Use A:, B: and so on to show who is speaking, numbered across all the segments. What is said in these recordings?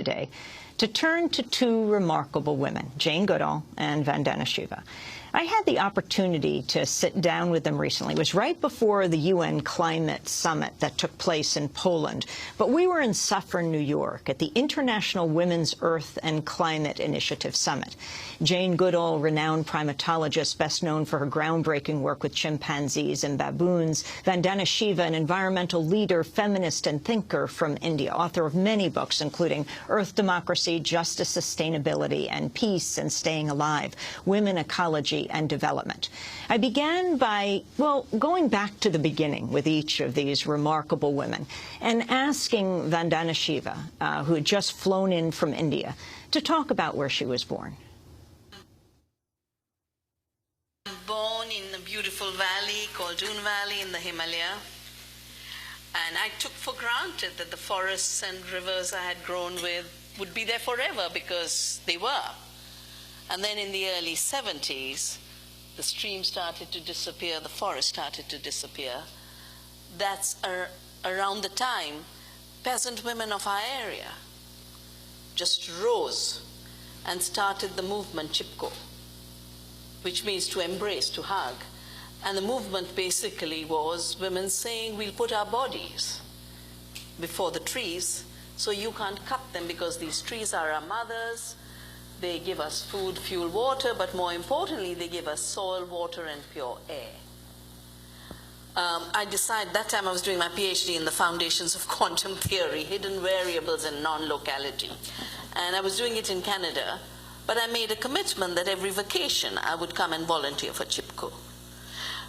A: today to turn to two remarkable women, Jane Goodall and Vandana Shiva. I had the opportunity to sit down with them recently. It was right before the UN Climate Summit that took place in Poland. But we were in Suffern, New York, at the International Women's Earth and Climate Initiative Summit. Jane Goodall, renowned primatologist, best known for her groundbreaking work with chimpanzees and baboons. Vandana Shiva, an environmental leader, feminist, and thinker from India, author of many books, including Earth, Democracy, Justice, Sustainability, and Peace, and Staying Alive, Women, Ecology, and Development. I began by, well, going back to the beginning with each of these remarkable women and asking Vandana Shiva, who had just flown in from India, to talk about where she was born.
B: Born in a beautiful valley called Doon Valley in the Himalaya. And I took for granted that the forests and rivers I had grown with would be there forever, because they were. And then in the early 70s, the stream started to disappear, the forest started to disappear. That's around the time peasant women of our area just rose and started the movement Chipko, which means to embrace, to hug. And the movement basically was women saying, we'll put our bodies before the trees, so you can't cut them, because these trees are our mothers. They give us food, fuel, water, but more importantly, they give us soil, water, and pure air. I decided, that time I was doing my PhD in the foundations of quantum theory, hidden variables and non-locality. And I was doing it in Canada, but I made a commitment that every vacation I would come and volunteer for Chipko.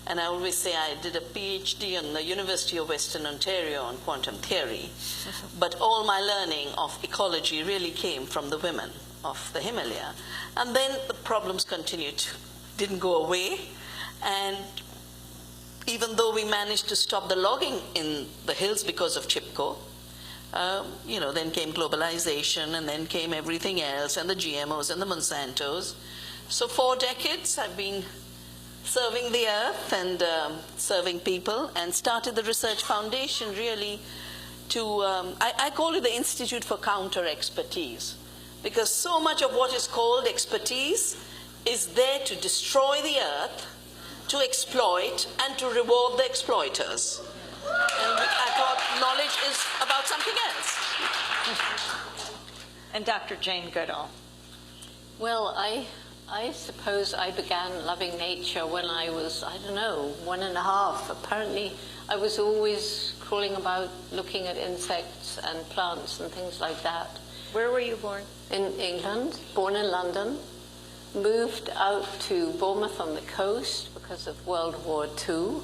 B: And I always say I did a PhD on the University of Western Ontario on quantum theory, but all my learning of ecology really came from the women of the Himalaya. And then the problems continued, didn't go away. And even though we managed to stop the logging in the hills because of Chipko, then came globalization, and then came everything else, and the GMOs and the Monsantos. So 4 decades I've been serving the earth and serving people, and started the research foundation really to, I call it the Institute for Counter Expertise, because so much of what is called expertise is there to destroy the earth, to exploit, and to reward the exploiters. And I thought knowledge is about something else.
A: And Dr. Jane Goodall.
C: Well, I suppose I began loving nature when I was, I don't know, 1.5. Apparently, I was always crawling about looking at insects and plants and things like that.
A: Where were you born?
C: In England, born in London. Moved out to Bournemouth on the coast because of World War II.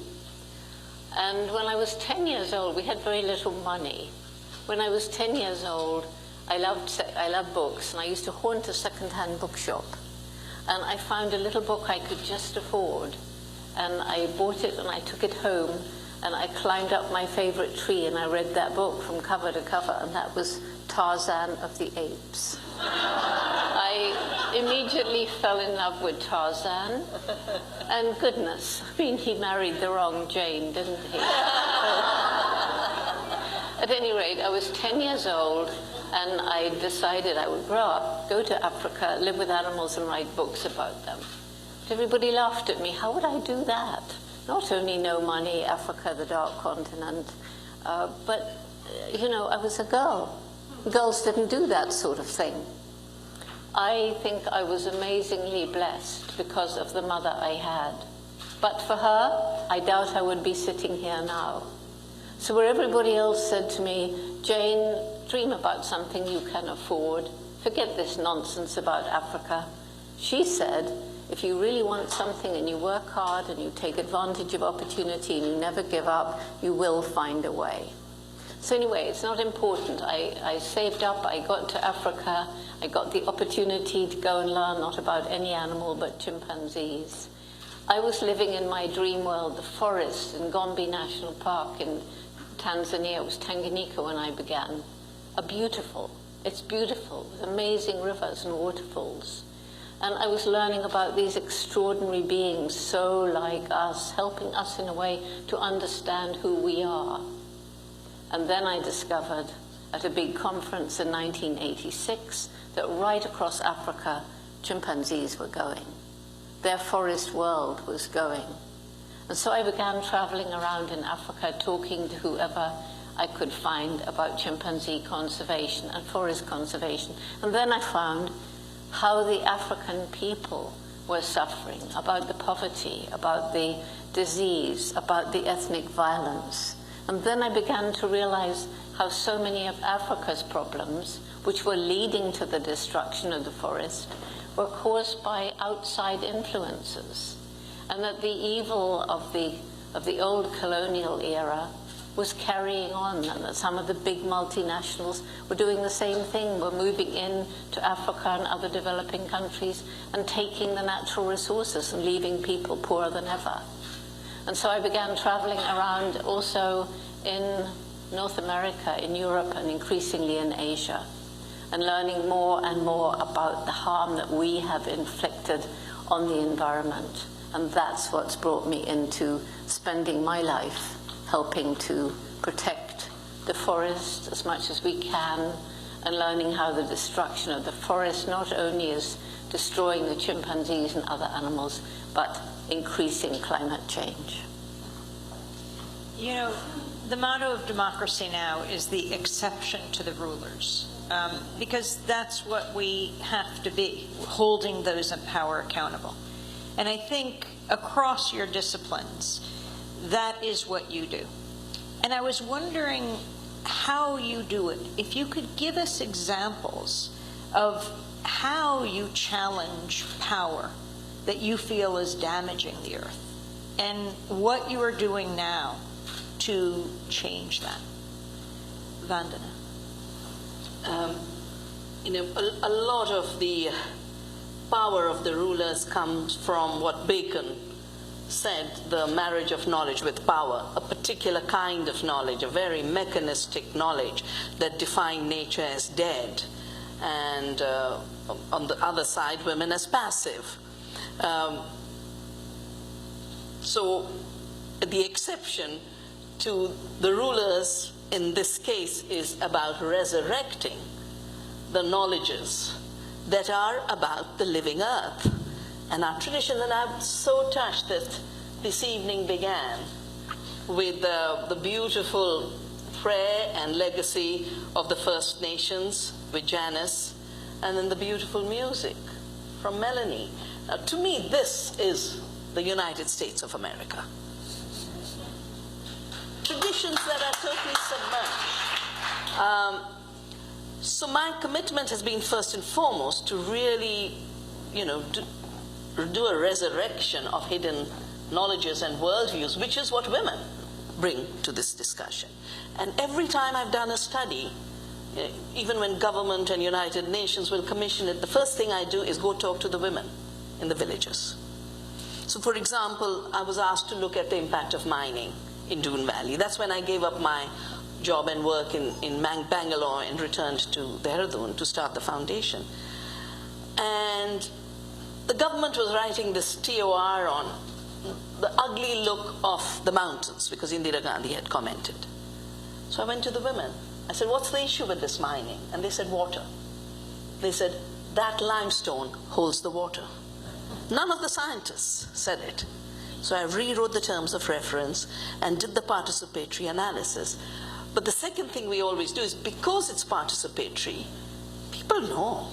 C: And when I was 10 years old, we had very little money. When I was 10 years old, I loved books, and I used to haunt a second-hand bookshop. And I found a little book I could just afford. And I bought it and I took it home, and I climbed up my favorite tree and I read that book from cover to cover, and that was Tarzan of the Apes. I immediately fell in love with Tarzan, and goodness, I mean, he married the wrong Jane, didn't he? At any rate, I was 10 years old, and I decided I would grow up, go to Africa, live with animals, and write books about them. But everybody laughed at me. How would I do that? Not only no money, Africa, the dark continent, but, I was a girl. Girls didn't do that sort of thing. I think I was amazingly blessed because of the mother I had. But for her, I doubt I would be sitting here now. So where everybody else said to me, Jane, dream about something you can afford. Forget this nonsense about Africa. She said, if you really want something and you work hard and you take advantage of opportunity and you never give up, you will find a way. So anyway, it's not important. I saved up, I got to Africa, I got the opportunity to go and learn not about any animal but chimpanzees. I was living in my dream world, the forest in Gombe National Park in Tanzania. It was Tanganyika when I began. It's beautiful, with amazing rivers and waterfalls. And I was learning about these extraordinary beings so like us, helping us in a way to understand who we are. And then I discovered at a big conference in 1986 that right across Africa, chimpanzees were going. Their forest world was going. And so I began traveling around in Africa, talking to whoever I could find about chimpanzee conservation and forest conservation. And then I found how the African people were suffering, about the poverty, about the disease, about the ethnic violence. And then I began to realize how so many of Africa's problems, which were leading to the destruction of the forest, were caused by outside influences, and that the evil of the old colonial era was carrying on, and that some of the big multinationals were doing the same thing, were moving in to Africa and other developing countries and taking the natural resources and leaving people poorer than ever. And so I began traveling around also in North America, in Europe, and increasingly in Asia, and learning more and more about the harm that we have inflicted on the environment. And that's what's brought me into spending my life helping to protect the forest as much as we can, and learning how the destruction of the forest not only is destroying the chimpanzees and other animals, but increasing climate change.
A: You know, the motto of democracy now is the exception to the rulers, because that's what we have to be, holding those in power accountable. And I think across your disciplines, that is what you do. And I was wondering how you do it. If you could give us examples of how you challenge power that you feel is damaging the earth, and what you are doing now to change that. Vandana.
B: You know, a lot of the power of the rulers comes from what Bacon said, the marriage of knowledge with power, a particular kind of knowledge, a very mechanistic knowledge that defined nature as dead, and on the other side, women as passive. So the exception to the rulers in this case is about resurrecting the knowledges that are about the living earth. And our tradition, and I'm so touched that this evening began with the beautiful prayer and legacy of the First Nations with Janice, and then the beautiful music from Melanie. Now, to me, this is the United States of America. Traditions that are totally submerged. So my commitment has been first and foremost to really, you know, do a resurrection of hidden knowledges and worldviews, which is what women bring to this discussion. And every time I've done a study, even when government and United Nations will commission it, the first thing I do is go talk to the women in the villages. So for example, I was asked to look at the impact of mining in Doon Valley. That's when I gave up my job and work in Bangalore and returned to Dehradun to start the foundation. And the government was writing this TOR on the ugly look of the mountains, because Indira Gandhi had commented. So I went to the women. I said, what's the issue with this mining? And they said, water. They said, that limestone holds the water. None of the scientists said it. So I rewrote the terms of reference and did the participatory analysis. But the second thing we always do is, because it's participatory, people know.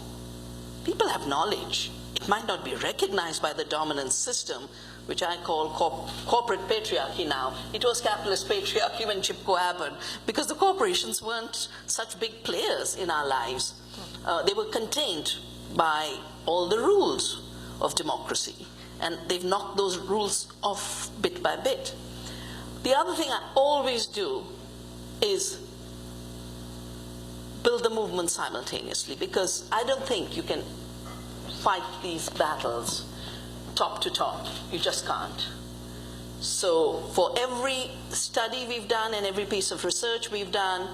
B: People have knowledge. It might not be recognized by the dominant system, which I call corporate patriarchy now. It was capitalist patriarchy when Chipko happened, because the corporations weren't such big players in our lives. They were contained by all the rules of democracy, and they've knocked those rules off bit by bit. The other thing I always do is build the movement simultaneously, because I don't think you can fight these battles top to top. You just can't. So for every study we've done and every piece of research we've done,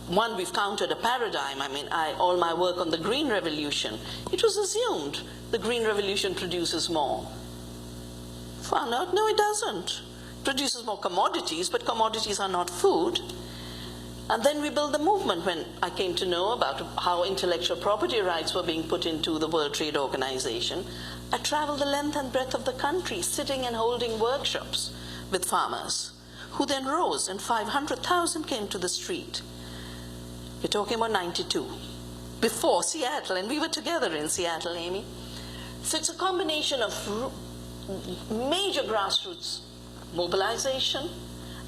B: one, we've countered a paradigm. I mean, all my work on the Green Revolution, it was assumed the Green Revolution produces more. Found out, no, it doesn't. It produces more commodities, but commodities are not food. And then we built the movement when I came to know about how intellectual property rights were being put into the World Trade Organization. I traveled the length and breadth of the country, sitting and holding workshops with farmers, who then rose, and 500,000 came to the street. We're talking about 92, before Seattle, and we were together in Seattle, Amy. So it's a combination of major grassroots mobilization,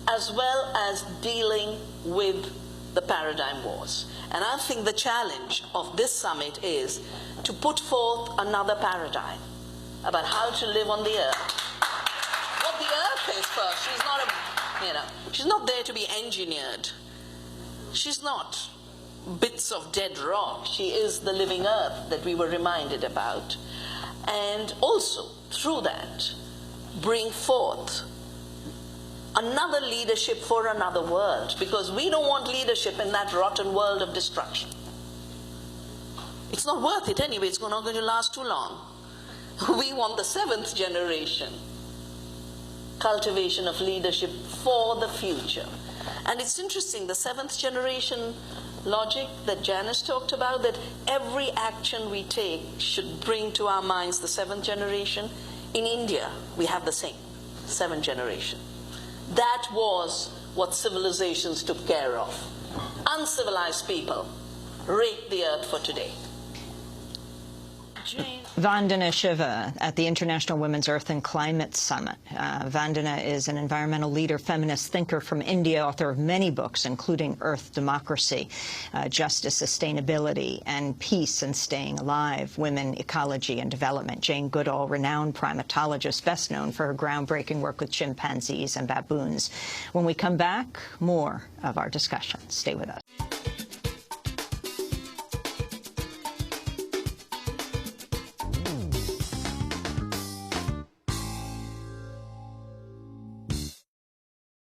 B: as well as dealing with the paradigm wars. And I think the challenge of this summit is to put forth another paradigm about how to live on the earth. What the earth is first. She's not there to be engineered. She's not bits of dead rock. She is the living earth that we were reminded about. And also, through that, bring forth another leadership for another world, because we don't want leadership in that rotten world of destruction. It's not worth it anyway. It's not going to last too long. We want the 7th generation cultivation of leadership for the future. And it's interesting, the 7th generation logic that Janice talked about, that every action we take should bring to our minds the 7th generation. In India, we have the same, 7th generation. That was what civilizations took care of. Uncivilized people rake the earth for today.
A: Vandana Shiva at the International Women's Earth and Climate Summit. Vandana is an environmental leader, feminist thinker from India, author of many books, including Earth Democracy, Justice, Sustainability, and Peace and Staying Alive, Women, Ecology, and Development. Jane Goodall, renowned primatologist, best known for her groundbreaking work with chimpanzees and baboons. When we come back, more of our discussion. Stay with us.